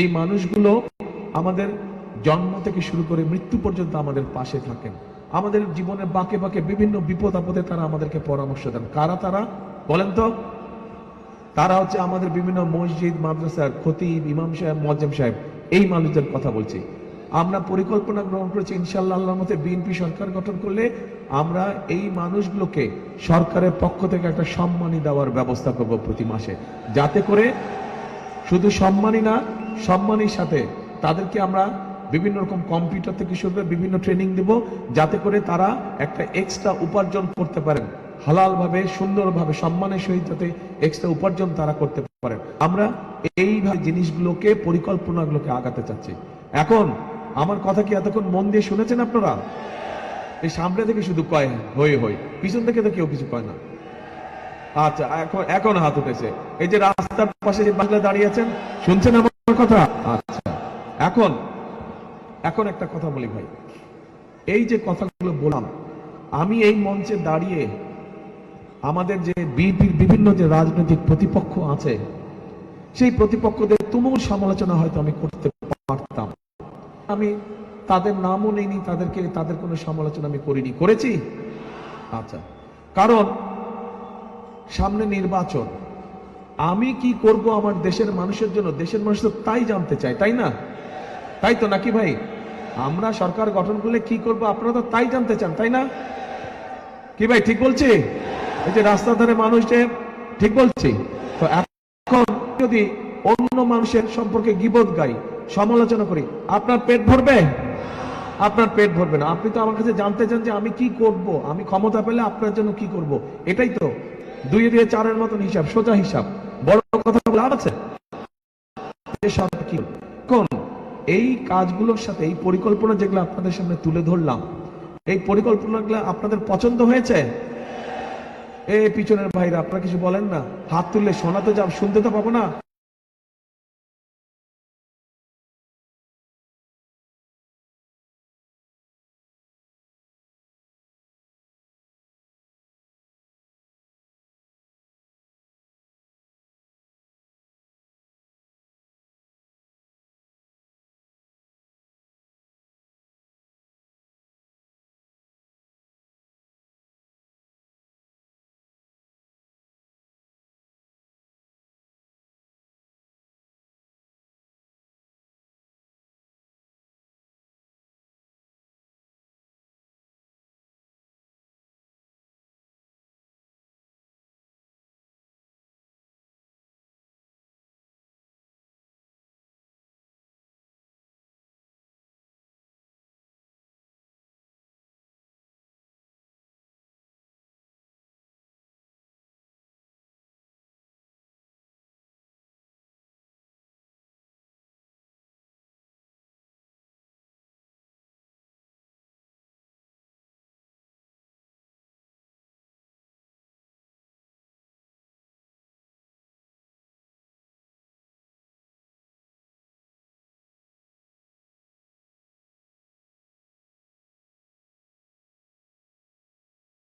এই মানুষগুলো আমাদের জন্ম থেকে শুরু করে মৃত্যু পর্যন্ত আমাদের পাশে থাকেন। আমাদের জীবনের বাঁকে বাঁকে বিভিন্ন বিপদ আপদে তারা আমাদেরকে পরামর্শ দেন। কারা তারা বলেন তো? তারা হচ্ছে আমাদের বিভিন্ন মসজিদ মাদ্রাসার খতিব, ইমাম সাহেব, মুয়াজ্জিম সাহেব, এই মানুষদের কথা বলছি। আমরা পরিকল্পনা গ্রহণ করেছি ইনশাআল্লাহ, আল্লাহর মতে বিএনপি সরকার গঠন করলে আমরা এই মানুষগুলোকে সরকারের পক্ষ থেকে একটা সম্মানী দেওয়ার ব্যবস্থা করব প্রতি মাসে, যাতে করে শুধু সম্মানই না, সম্মানের সাথে তাদেরকে আমরা বিভিন্ন রকম কম্পিউটার থেকে শুরু করে বিভিন্ন ট্রেনিং দেব, যাতে করে তারা একটা এক্সট্রা উপার্জন করতে পারেন, হালাল ভাবে, সুন্দরভাবে, সম্মানের সহিত যাতে এক্সট্রা উপার্জন তারা করতে পারেন। আমরা এইভাবে জিনিসগুলোকে, পরিকল্পনাগুলোকে আগাতে চাচ্ছি। এখন আমার কথা কি এতক্ষণ মন দিয়ে শুনেছেন আপনারা? এই সামনে থেকে শুধু কয় হই হই, পিছন থেকে তো কেউ কিছু কয় না। আচ্ছা, এখন হাত উঠেছে। এই যে রাস্তার পাশে যে বাংলা দাঁড়িয়ে আছেন, শুনছেন আমার কথা? আচ্ছা, এখন একটা কথা বলি ভাই, এই যে কথাগুলো বললাম, আমি এই মঞ্চে দাঁড়িয়ে আমাদের যে বিএনপির বিভিন্ন যে রাজনৈতিক প্রতিপক্ষ আছে, সেই প্রতিপক্ষদের তুমুল সমালোচনা হয়তো আমি করতে পারতাম। আমি তাদের নামও নেইনি, তাদের কোনো সমালোচনা আমি করিনি। করেছি? আচ্ছা, কারণ সামনে নির্বাচন, আমি কি করব আমার দেশের মানুষের জন্য, দেশের মানুষ তো তাই জানতে চায়, তাই না? তাই তো নাকি ভাই? আমরা সরকার গঠন করলে কি করব আপনারা তো তাই জানতে চান, তাই না? কি ভাই ঠিক বলছি? এই যে রাস্তার ধারে মানুষ, যে ঠিক বলছি তো? এখন যদি অন্য মানুষের সম্পর্কে গীবত গাই, সমালোচনা করি, আপনার পেট ভরবে? আপনার পেট ভরবে না। আপনি তো আমার কাছে জানতে চান যে আমি কি করব, আমি ক্ষমতা পেলে আপনার জন্য কি করব। এটাই তো 2 দিয়ে 4-এর মতন হিসাব, সোজা হিসাব। বড় কথা বলে আছে কোন এই কাজগুলোর সাথে এই পরিকল্পনা যেগুলো আপনাদের সামনে তুলে ধরলাম, এই পরিকল্পনাগুলো আপনাদের পছন্দ হয়েছে? এই পিছনের ভাইরা আপনারা কিছু বলেন না, হাত তুললে শোনাতে যাব, শুনতে তো পাবো না।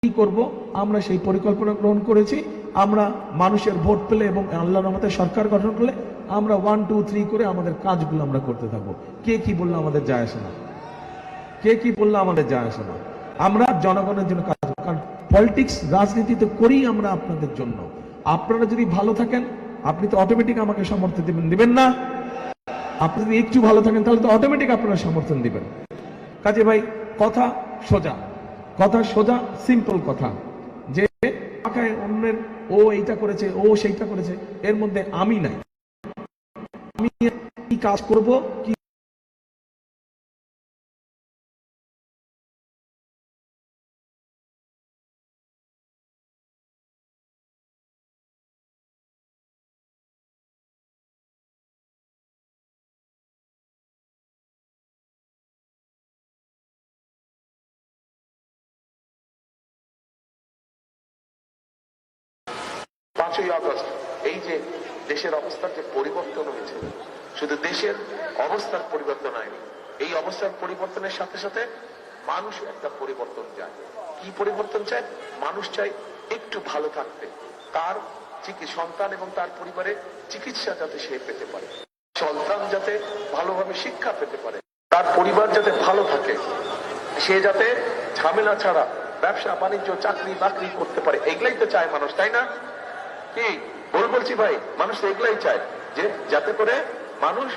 কি করব আমরা সেই পরিকল্পনা গ্রহণ করেছি। আমরা মানুষের ভোট পেলে এবং আল্লাহর রহমতে সরকার গঠন করলে আমরা 1 2 3 করে আমাদের কাজগুলো আমরা করতে থাকবো। কে কি বললো আমাদের যায় আসে না, কে কি বললো আমাদের যায় আসে না। আমরা জনগণের জন্য কাজ, কারণ পলিটিক্স, রাজনীতিতে করি আমরা আপনাদের জন্য। আপনারা যদি ভালো থাকেন, আপনি তো অটোমেটিক আমাকে সমর্থন দিবেন না? আপনি যদি একটু ভালো থাকেন তাহলে তো অটোমেটিক আপনারা সমর্থন দিবেন। কাজে ভাই কথা সোজা, কথা সোজা, সিম্পল কথা, যে অন্যের ও এইটা করেছে, ও সেইটা করেছে, এর মধ্যে আমি নাই। আমি কি কাজ করব, কি 5ই আগস্ট এই যে দেশের অবস্থার যে পরিবর্তন হয়েছে, শুধু দেশের অবস্থার পরিবর্তন হয়নি, এই অবস্থার পরিবর্তনের সাথে সাথে মানুষ একটা পরিবর্তন চায়। কি পরিবর্তন চায়? মানুষ চায় একটু ভালো থাকতে, তার সন্তান এবং তার পরিবারের চিকিৎসা যাতে সে পেতে পারে। সন্তান যাতে ভালোভাবে শিক্ষা পেতে পারে, তার পরিবার যাতে ভালো থাকে, সে যাতে ঝামেলা ছাড়া ব্যবসা বাণিজ্য চাকরি বাকরি করতে পারে, এগুলাই তো চায় মানুষ, তাই না? কি বলছি ভাই, মানুষ এগুলাই চায় যে যাতে করে মানুষ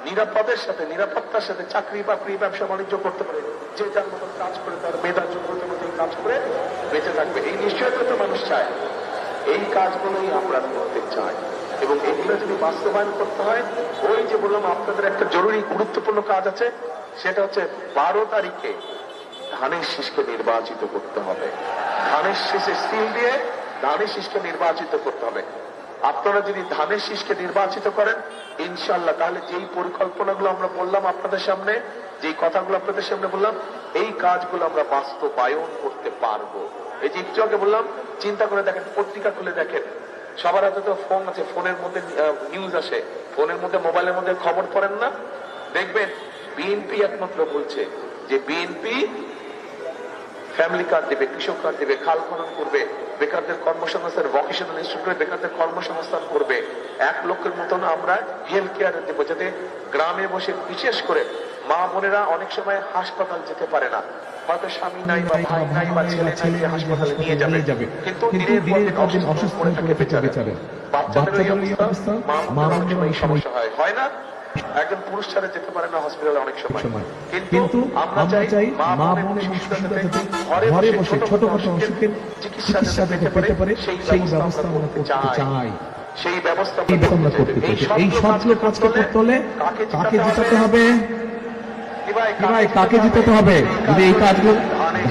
নিরাপদের সাথে নিরাপত্তার সাথে চাকরি বাকরি ব্যবসা বাণিজ্য করতে পারে, যে যার মতন কাজ করে তার মেধার যোগ্যতা মতন কাজ করে বেঁচে থাকবে, এই নিশ্চয়তা তো মানুষ চায়। এই কাজগুলোই আমরা করতে চাই এবং এগুলো যদি বাস্তবায়ন করতে হয়, ওই যে বললাম আপনাদের একটা জরুরি গুরুত্বপূর্ণ কাজ আছে, সেটা হচ্ছে 12 তারিখে ধানের শীষকে নির্বাচিত করতে হবে। ধানের শীষের সিল দিয়ে ধানের শীষকে নির্বাচিত করতে হবে। আপনারা যদি ধানের শীষকে নির্বাচিত করেন ইনশাল্লাহ, তাহলে যেই পরিকল্পনাগুলো আমরা বললাম আপনাদের সামনে, যেই কথাগুলো আপনাদের সামনে বললাম, এই কাজগুলো আমরা বাস্তবায়ন করতে পারবো। এই যে একটু আগে বললাম, চিন্তা করে দেখেন, পত্রিকা খুলে দেখেন, সবার হাতে তো ফোন আছে, ফোনের মধ্যে নিউজ আসে, ফোনের মধ্যে মোবাইলের মধ্যে খবর পড়েন না? দেখবেন বিএনপি একমাত্র বলছে যে বিএনপি ফ্যামিলি কার্ড দেবে, কৃষক কার্ড দেবে, খাল খনন করবে, বেকারদের কর্মসংস্থান, ভোকেশনাল ইনস্টিটিউটে বেকারদের কর্মসংস্থান করবে, 1 লক্ষের মতন আমরা হেলথ কেয়ারে দেবো, যাতে গ্রামে বসে বিশেষ করে মা বোনেরা অনেক সময় হাসপাতাল যেতে পারে না, হয়তো স্বামী নাই বা ভাই নাই বা ছেলে নাই যে হাসপাতালে নিয়ে যাবে, কিন্তু দিনের পর দিন অসুস্থ হয়ে থাকে বেচারে। বাচ্চাদের এই অবস্থা, মা বোনেদের এই সমস্যা হয় না? একজন পুরুষ ছাড়া যেতে পারে না হসপিটালে অনেক সময়, কিন্তু আমরা চাই মা বোন এবং শিশুরা যাতে ঘরে বসে ছোটখাটো অসুখের চিকিৎসা যাতে পেতে পারে, সেই ব্যবস্থা আমরা করতে চাই। সেই ব্যবস্থা আমরা করতে চাই। এই সবগুলো কাজ করতে হলে কাকে জিতাতে হবে? ভাই কাকে জিতাতে হবে? যদি এই কাজগুলো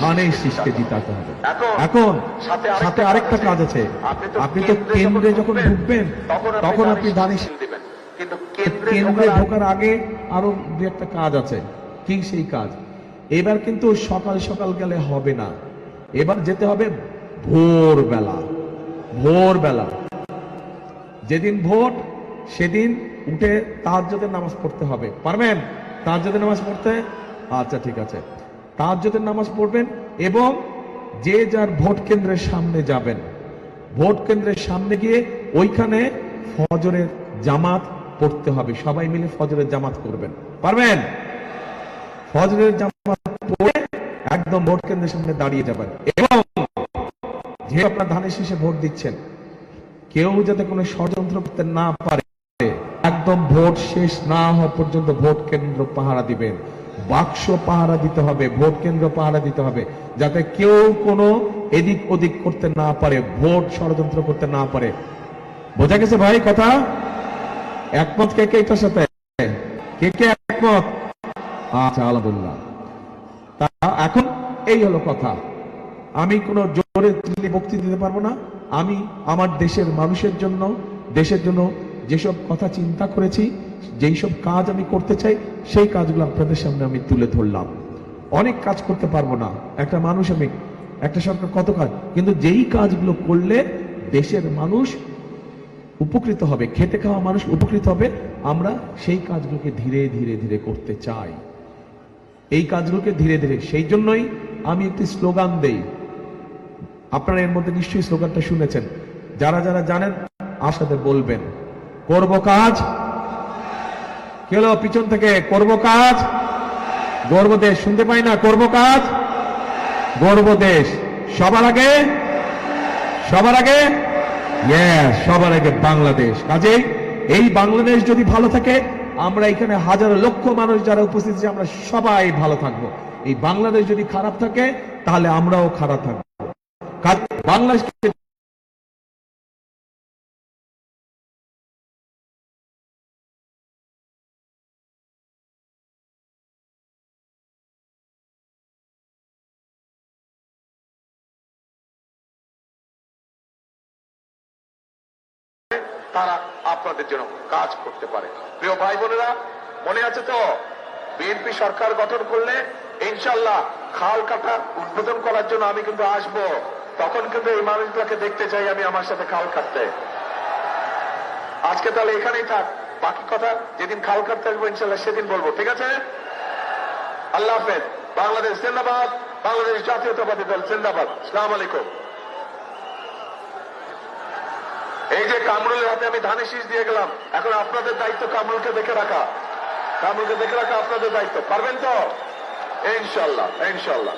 ধানের শীষকে জিতাতে হবে। এখন সাথে আরেকটা কাজ আছে, আপনি তো কেন্দ্রে যখন ঢুকবেন তখন আপনি ধানের শীষ দেবেন, কিন্তু কেন্দ্রে ঢোকার আগে আরো দু একটা কাজ আছে। কি সেই কাজ? এবার কিন্তু সকাল সকাল গেলে হবে না, এবার যেতে হবে ভোরবেলা। যেদিন ভোট সেদিন উঠে তাহাজ্জুদের নামাজ পড়তে হবে। পারবেন তাহাজ্জুদের নামাজ পড়তে? আচ্ছা ঠিক আছে, তাহাজ্জুদের নামাজ পড়বেন এবং যে যার ভোট কেন্দ্রের সামনে যাবেন, ভোট কেন্দ্রের সামনে গিয়ে ওইখানে ফজরের জামাত পড়তে হবে, সবাই মিলে ফজরের জামাত করবেন। পারবেন? ফজরের জামাত পড়ে একদম ভোট কেন্দ্রের সামনে দাঁড়িয়ে যাবেন এবং যে আপনার ধানের শীষে ভোট দিচ্ছেন কেউ যাতে কোনো ষড়যন্ত্র করতে না পারে, একদম ভোট শেষ না হওয়া পর্যন্ত ভোট কেন্দ্র পাহারা দিবেন, বাক্স পাহারা দিতে হবে, ভোট কেন্দ্র পাহারা দিতে হবে, যাতে কেউ কোনো এদিক ওদিক করতে না পারে, ভোট ষড়যন্ত্র করতে না পারে। বোঝা গেছে ভাই কথা? একমত কে কে এটার সাথে? কে কে একমত? আচ্ছা আলহামদুলিল্লাহ। তা এখন এই হলো কথা। আমি কোনো জোরে বক্তৃতা দিতে পারবো না। আমি আমার দেশের মানুষের জন্য, দেশের জন্য যেসব কথা চিন্তা করেছি, যেই সব কাজ আমি করতে চাই, সেই কাজগুলো আপনাদের সামনে আমি তুলে ধরলাম। অনেক কাজ করতে পারবো না, একটা মানুষ আমি, একটা সরকার কত কাজ, কিন্তু যেই কাজগুলো করলে দেশের মানুষ উপকৃত হবে, খেটে খাওয়া মানুষ উপকৃত হবে, আমরা সেই কাজগুলোকে ধীরে ধীরে ধীরে করতে চাই। এই কাজগুলোকে ধীরে ধীরে, সেই জন্যই আমি একটি স্লোগান দেই। আপনারা এর মধ্যে নিশ্চয়ই স্লোগানটা শুনেছেন, যারা যারা জানেন আশাতে বলবেন, করব কাজ, কি হলো পিছন থেকে? করব কাজ, গর্ব দেশ, শুনতে পাই না? করব কাজ, গর্ব দেশ, সবার আগে সবার আগে বাংলাদেশ। কাজেই এই বাংলাদেশ যদি ভালো থাকে, আমরা এখানে হাজার লক্ষ মানুষ যারা উপস্থিত আছে, আমরা সবাই ভালো থাকবো। এই বাংলাদেশ যদি খারাপ থাকে তাহলে আমরাও খারাপ থাকবো। বাংলাদেশকে তারা আপনাদের জন্য কাজ করতে পারে। প্রিয় ভাই বোনেরা, মনে আছে তো বিএনপি সরকার গঠন করলে ইনশাল্লাহ খাল কাটা উদ্বোধন করার জন্য আমি কিন্তু আসবো, তখন কিন্তু এই মানুষগুলোকে দেখতে চাই আমি আমার সাথে খাল কাটতে। আজকে তাহলে এখানেই থাক, বাকি কথা যেদিন খাল কাটতে আসবো ইনশাল্লাহ সেদিন বলবো, ঠিক আছে? আল্লাহ হাফেজ। বাংলাদেশ জিন্দাবাদ, বাংলাদেশ জাতীয়তাবাদী দল জিন্দাবাদ। আসসালামু আলাইকুম। এই যে কামরুলের হাতে আমি ধানের শীষ দিয়ে গেলাম, এখন আপনাদের দায়িত্ব কামরুলকে দেখে রাখা, কামরুলকে দেখে রাখা আপনাদের দায়িত্ব। পারবেন তো? ইনশাল্লাহ, ইনশাল্লাহ।